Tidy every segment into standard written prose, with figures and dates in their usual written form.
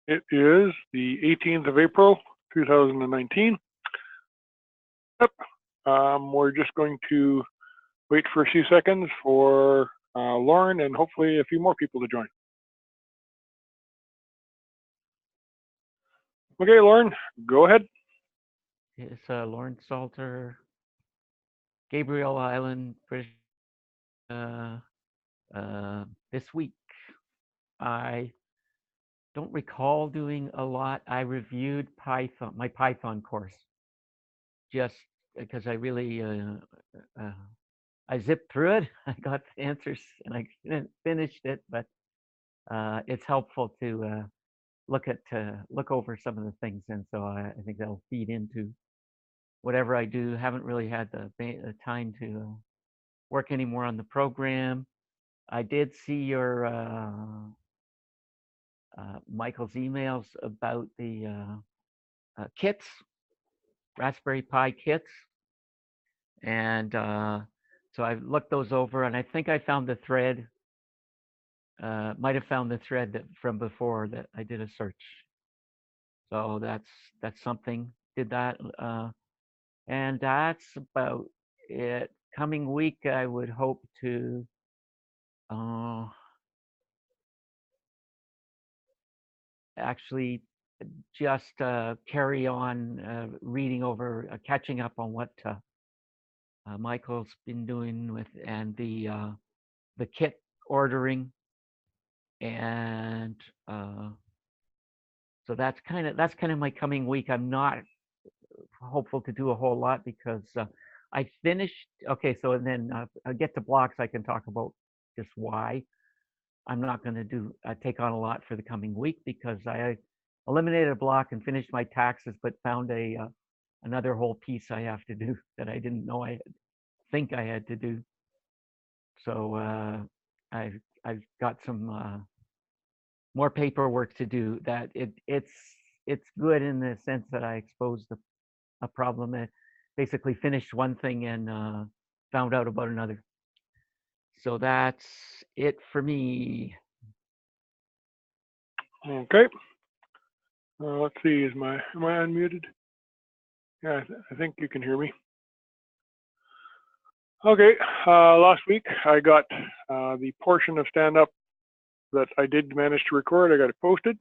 It is the 18th of April, 2019. Yep. We're just going to wait for a few seconds for Lauren and hopefully a few more people to join. Okay, Lauren, go ahead. It's Lauren Salter, Gabriel Island, British. Uh, this week, I don't recall doing a lot. I reviewed Python, my Python course, just because I really uh, I zipped through it. I got the answers and I finished it, but it's helpful to look over some of the things, and so I think that'll feed into whatever I do. Haven't really had the time to work anymore on the program. I did see your Michael's emails about the kits, Raspberry Pi kits, and so I looked those over, and I think I found the thread. Might have found the thread that from before that I did a search. So that's something. Did that, and that's about it. Coming week, I would hope to uh, actually just carry on reading over, catching up on what Michael's been doing with and the kit ordering, and so that's kind of my coming week. I'm not hopeful to do a whole lot because I finished. Okay, so and then I get to blocks. I can talk about just why I'm not going to do take on a lot for the coming week because I eliminated a block and finished my taxes, but found a another whole piece I have to do that I didn't know think I had to do. So I've got some more paperwork to do. That it's good in the sense that I exposed a problem. And basically finished one thing and found out about another. So that's it for me. Okay. Let's see. Am I unmuted? Yeah, I think you can hear me. Okay. Last week I got the portion of stand up that I did manage to record. I got it posted.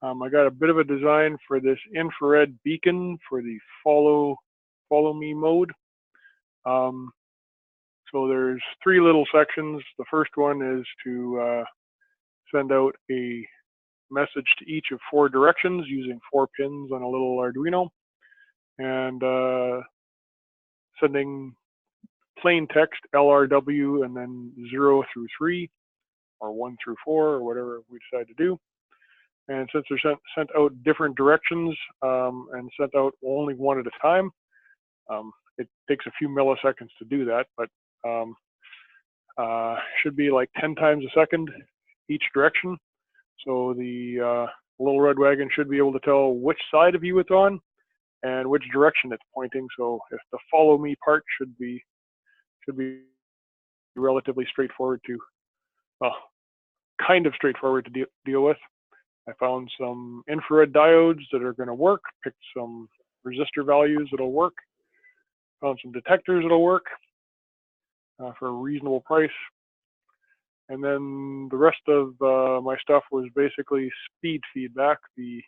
I got a bit of a design for this infrared beacon for the follow me mode. Um, so there's three little sections. The first one is to send out a message to each of four directions using 4 pins on a little Arduino, and sending plain text LRW and then 0 through 3 or 1 through 4 or whatever we decide to do. And since they're sent out different directions and sent out only one at a time, it takes a few milliseconds to do that, but um, should be like 10 times a second each direction. So the little red wagon should be able to tell which side of you it's on and which direction it's pointing. So if the follow me part should be relatively straightforward to, well, kind of straightforward to deal with. I found some infrared diodes that are going to work, picked some resistor values that'll work, found some detectors that'll work for a reasonable price. And then the rest of my stuff was basically speed feedback. The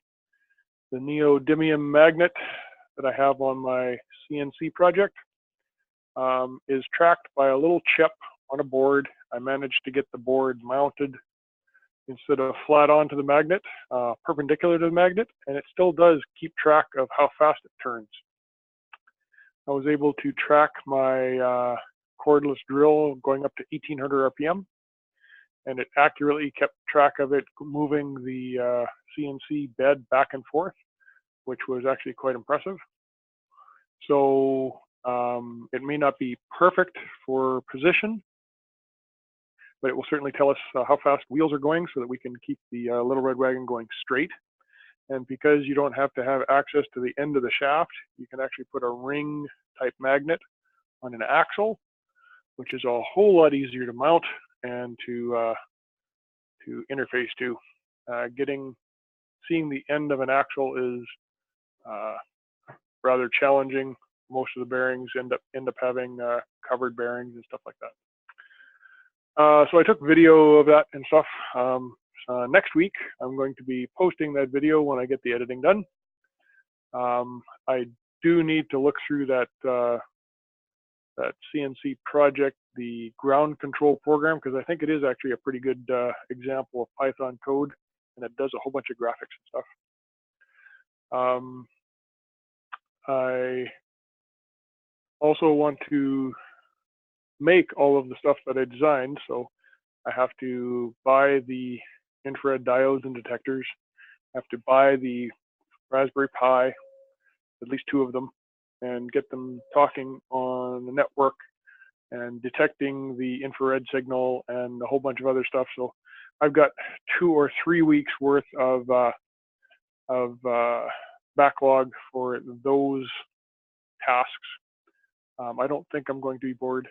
neodymium magnet that I have on my CNC project is tracked by a little chip on a board. I managed to get the board mounted instead of flat onto the magnet, perpendicular to the magnet, and it still does keep track of how fast it turns. I was able to track my cordless drill going up to 1800 RPM, and it accurately kept track of it moving the CNC bed back and forth, which was actually quite impressive. So it may not be perfect for position, but it will certainly tell us how fast wheels are going so that we can keep the little red wagon going straight. And because you don't have to have access to the end of the shaft, you can actually put a ring type magnet on an axle, which is a whole lot easier to mount and to interface to. Getting seeing the end of an axle is rather challenging. Most of the bearings end up having covered bearings and stuff like that. So I took video of that and stuff. Next week, I'm going to be posting that video when I get the editing done. I do need to look through that that CNC project, the ground control program, because I think it is actually a pretty good example of Python code, and it does a whole bunch of graphics and stuff. I also want to make all of the stuff that I designed, so I have to buy the infrared diodes and detectors. I have to buy the Raspberry Pi, at least 2 of them, and get them talking on the network and detecting the infrared signal and a whole bunch of other stuff. So I've got 2 or 3 weeks worth of backlog for those tasks. I don't think I'm going to be bored.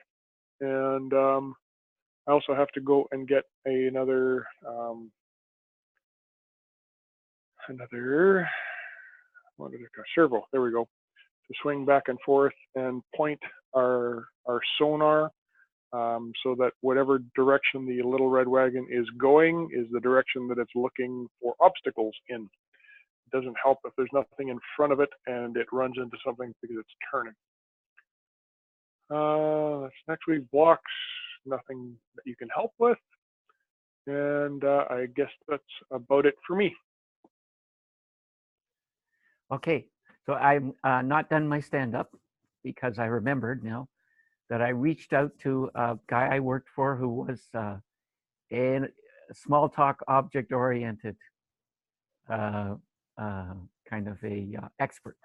And I also have to go and get another what is it called? Servo. There we go. To swing back and forth and point our sonar so that whatever direction the little red wagon is going is the direction that it's looking for obstacles in. It doesn't help if there's nothing in front of it and it runs into something because it's turning. That's next week. Blocks, nothing that you can help with. And I guess that's about it for me. Okay, so I'm not done my stand-up because I remembered now that I reached out to a guy I worked for who was a small talk object-oriented kind of a expert.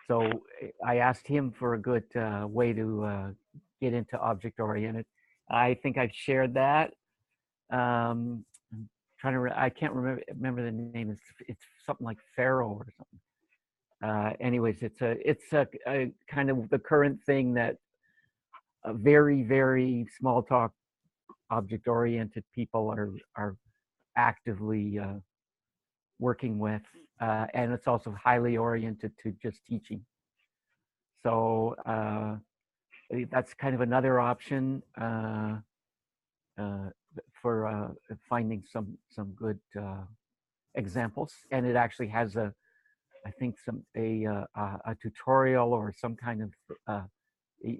So I asked him for a good way to get into object-oriented. I think I've shared that. I can't remember the name. It's something like Pharaoh or something. Anyways, it's a kind of the current thing that very, very small talk object-oriented people are actively working with, and it's also highly oriented to just teaching. So that's kind of another option for finding some good examples, and it actually has I think a tutorial or some kind of a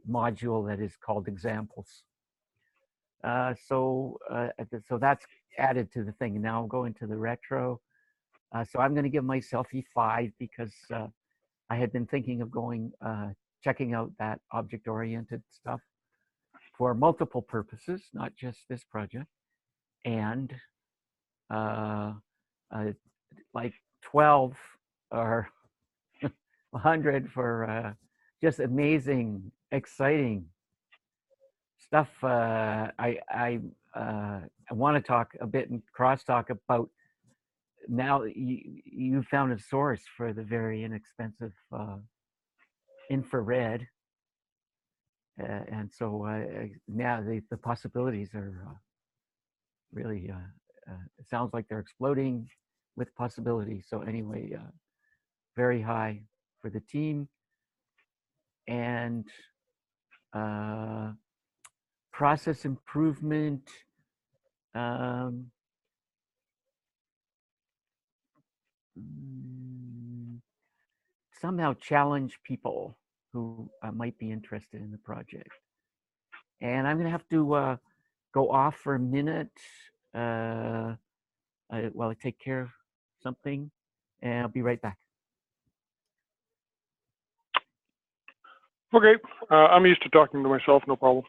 module that is called examples. So that's added to the thing. And now I'm going to the retro. So I'm going to give myself E5 because I had been thinking of going checking out that object-oriented stuff for multiple purposes, not just this project, and like 12 or 100 for just amazing, exciting stuff. I want to talk a bit and crosstalk about now you found a source for the very inexpensive infrared. And so now the possibilities are really, it sounds like they're exploding with possibilities. So anyway, very high for the team. And process improvement. Somehow challenge people who might be interested in the project. And I'm going to have to go off for a minute while I take care of something, and I'll be right back. Okay, I'm used to talking to myself, no problem.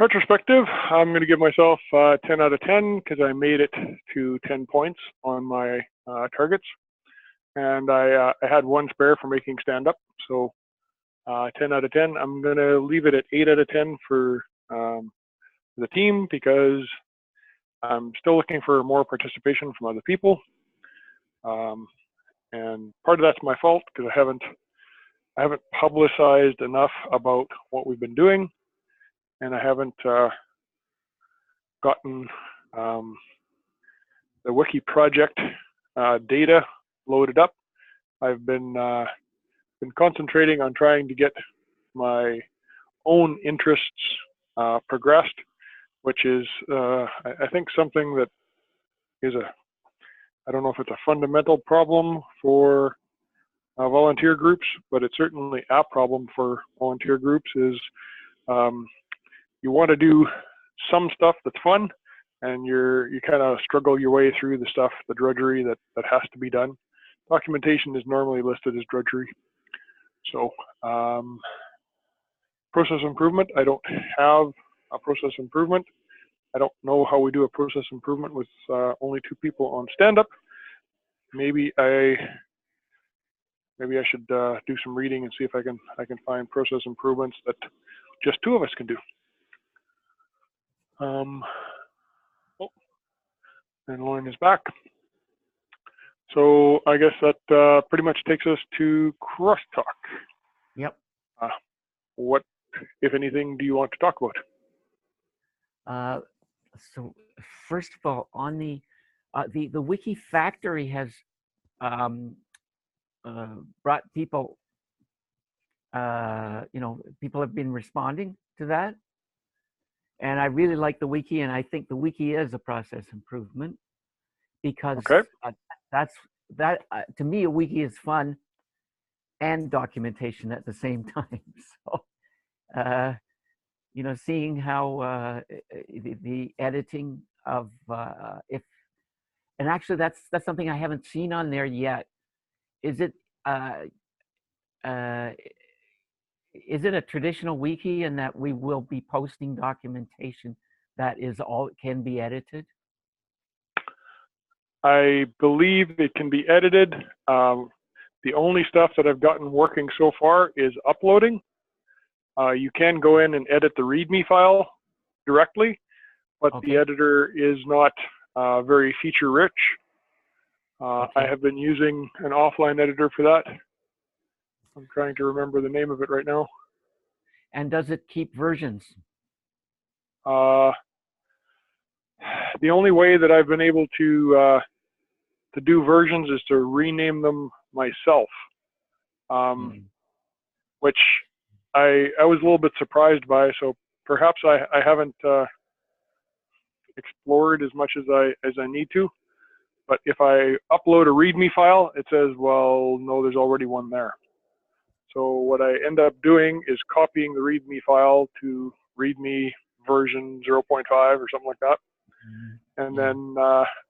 Retrospective, I'm going to give myself 10 out of 10 because I made it to 10 points on my targets. And I had 1 spare for making stand-up, so 10 out of 10. I'm going to leave it at 8 out of 10 for the team because I'm still looking for more participation from other people. And part of that's my fault because I haven't publicized enough about what we've been doing. and I haven't gotten the wiki project data loaded up. I've been concentrating on trying to get my own interests progressed, which is I think something that is I don't know if it's a fundamental problem for volunteer groups, but it's certainly a problem for volunteer groups. Is you want to do some stuff that's fun, and you kind of struggle your way through the drudgery that has to be done. Documentation is normally listed as drudgery. So process improvement, I don't have a process improvement. I don't know how we do a process improvement with only 2 people on stand-up. Maybe I should do some reading and see if I can find process improvements that just 2 of us can do. Oh, and Lauren is back. So I guess that pretty much takes us to crosstalk. Yep. What, if anything, do you want to talk about? So first of all, on the Wiki Factory has brought people. People have been responding to that, and I really like the wiki, and I think the wiki is a process improvement because to me, a wiki is fun and documentation at the same time. So, seeing how the editing of and actually that's something I haven't seen on there yet. Is it a traditional wiki in that we will be posting documentation that is all can be edited? I believe it can be edited. The only stuff that I've gotten working so far is uploading. You can go in and edit the README file directly, but the editor is not very feature rich. I have been using an offline editor for that. I'm trying to remember the name of it right now. And does it keep versions? The only way that I've been able to do versions is to rename them myself, which I was a little bit surprised by. So perhaps I haven't explored as much as I need to. But if I upload a README file, it says, well, no, there's already one there. So what I end up doing is copying the README file to README version 0.5 or something like that, and then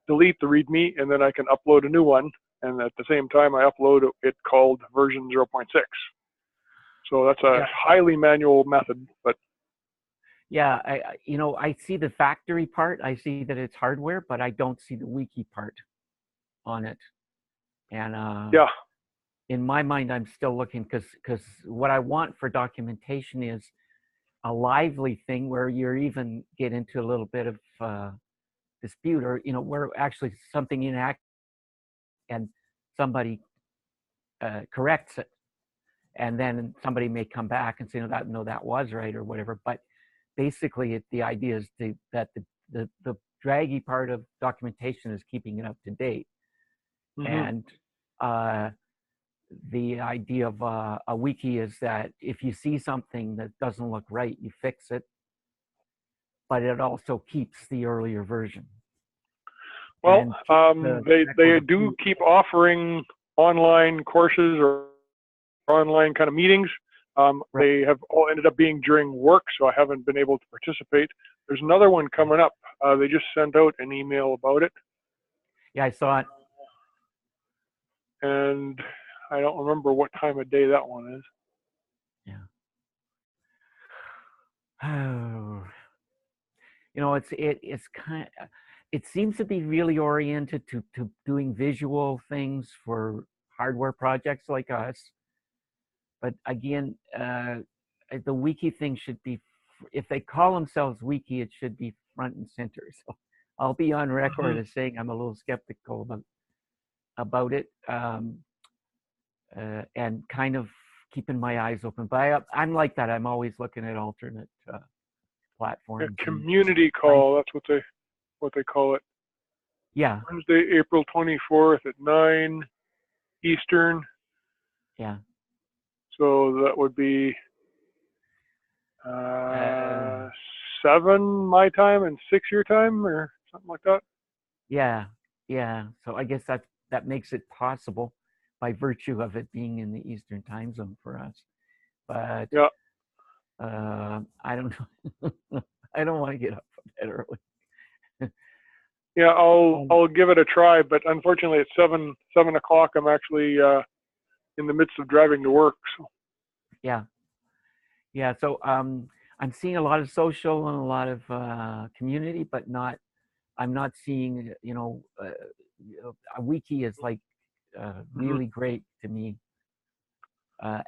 delete the README, and then I can upload a new one. And at the same time, I upload it called version 0.6. So that's a highly manual method, but. Yeah, I see the factory part. I see that it's hardware, but I don't see the wiki part on it. And in my mind, I'm still looking because what I want for documentation is a lively thing where you're even get into a little bit of dispute, or where actually something inaccurate and somebody corrects it, and then somebody may come back and say, no, that was right or whatever. But basically, the idea is that the draggy part of documentation is keeping it up to date. And the idea of a wiki is that if you see something that doesn't look right, you fix it, but it also keeps the earlier version. Well, they do keep offering online courses or online kind of meetings. They have all ended up being during work, so I haven't been able to participate. There's another one coming up. They just sent out an email about it. Yeah, I saw it. And I don't remember what time of day that one is. Yeah. Oh. It's kind of, it seems to be really oriented to doing visual things for hardware projects like us. But again, the wiki thing should be, if they call themselves wiki, it should be front and center. So I'll be on record as saying I'm a little skeptical about it, and kind of keeping my eyes open. But I'm like that. I'm always looking at alternate A platforms. community call. That's what they call it. Yeah, Wednesday, April 24th at 9 Eastern. yeah. So that would be Uh, 7 my time and 6 your time, or something like that. yeah, yeah. So I guess that makes it possible by virtue of it being in the Eastern time zone for us. But Yeah. I don't know. I don't want to get up that early. Yeah, Um, I'll give it a try, but unfortunately at 7 o'clock I'm actually in the midst of driving to work. So yeah, yeah. So I'm seeing a lot of social and a lot of community, but I'm not seeing, a wiki is like mhm. really great to me.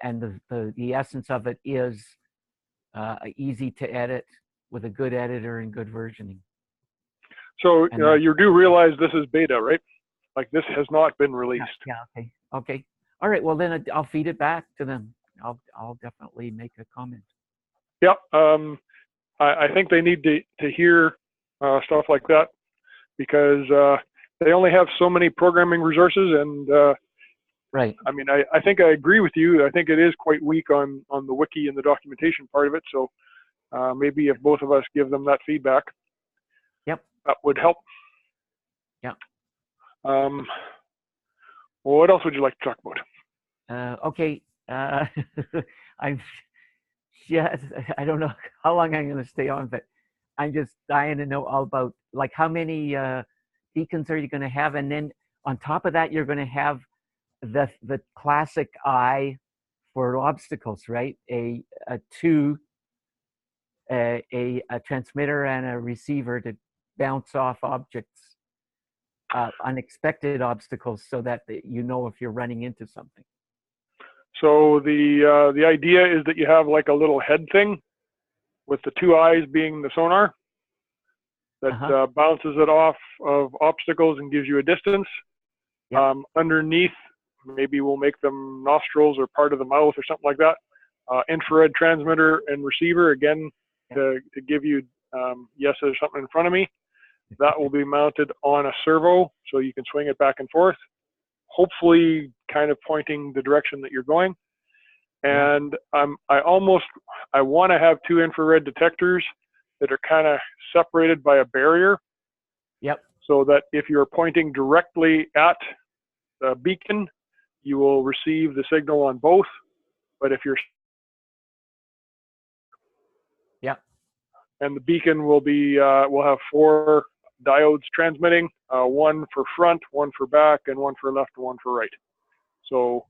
And the essence of it is easy to edit with a good editor and good versioning. So And that, you do realize this is beta, right? Like this has not been yeah, released. yeah, okay, okay. All right, well then I'll feed it back to them. I'll definitely make a comment. Yep. I think they need to hear stuff like that because they only have so many programming resources, and Right. I mean, I think I agree with you. I think it is quite weak on the wiki and the documentation part of it. So maybe if both of us give them that feedback, Yep. that would help. Yep. Well, what else would you like to talk about? Okay. I'm just, I don't know how long I'm going to stay on, but I'm just dying to know all about, like, how many beacons are you going to have, and then on top of that, you're going to have the classic eye for obstacles, right? A two, a transmitter and a receiver to bounce off objects, unexpected obstacles, so that you know if you're running into something. So the idea is that you have like a little head thing with the two eyes being the sonar that bounces it off of obstacles and gives you a distance. Yep. Underneath, maybe we'll make them nostrils or part of the mouth or something like that. Infrared transmitter and receiver, again, to give you, yes, there's something in front of me. That will be mounted on a servo, so you can swing it back and forth, hopefully kind of pointing the direction that you're going. And I want to have two infrared detectors that are kind of separated by a barrier. Yep. So that if you're pointing directly at the beacon, you will receive the signal on both. But if you're, Yep. and the beacon will be, will have 4 diodes transmitting, one for front, one for back, and one for left, and one for right. So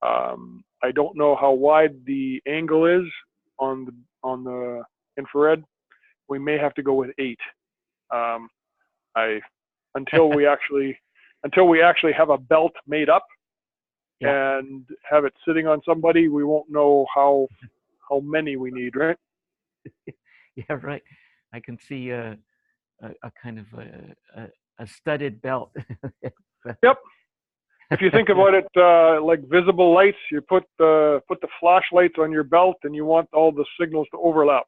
I don't know how wide the angle is on the infrared. We may have to go with 8. Until we actually have a belt made up and have it sitting on somebody, we won't know how many we need, right? Yeah, right. I can see a kind of a studded belt. Yep. If you think about it like visible lights, you put the flashlights on your belt, and you want all the signals to overlap.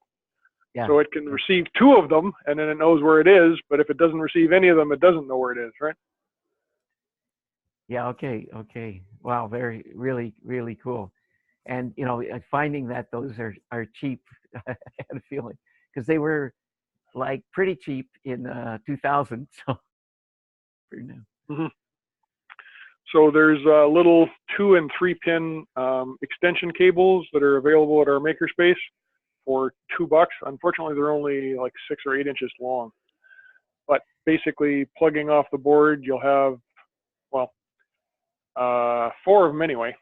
Yeah. So it can receive 2 of them, and then it knows where it is. But if it doesn't receive any of them, it doesn't know where it is, right? Yeah. Okay. Okay. Wow. Really, really cool. And finding that those are cheap, I had a feeling, because they were like pretty cheap in 2000. So for now. Mm-hmm. So there's little 2 and 3 pin extension cables that are available at our makerspace for $2. Unfortunately, they're only like 6 or 8 inches long. But basically, plugging off the board, you'll have, well, 4 of them anyway,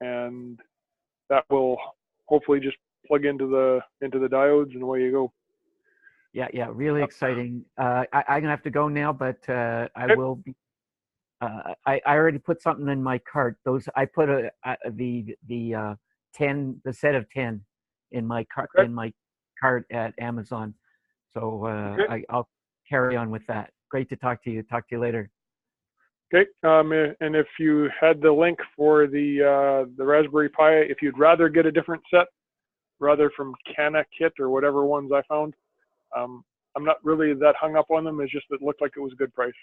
and that will hopefully just plug into the diodes, and away you go. Yeah. Yeah. Really exciting. I'm gonna have to go now, but I will be. I already put something in my cart. I put the 10, the set of 10 in my cart at Amazon. So I'll carry on with that. Great to talk to you. Talk to you later. Okay. And if you had the link for the Raspberry Pi, if you'd rather get a different set, rather from Canna Kit or whatever ones I found. I'm not really that hung up on them. It's just it looked like it was a good price.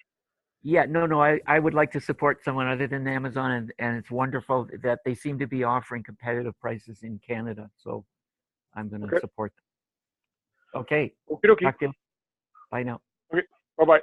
Yeah, no, I would like to support someone other than Amazon, and it's wonderful that they seem to be offering competitive prices in Canada. So I'm going to Okay. support them. Okay. Okie dokie. Talk to you. Bye now. Okay. Bye bye.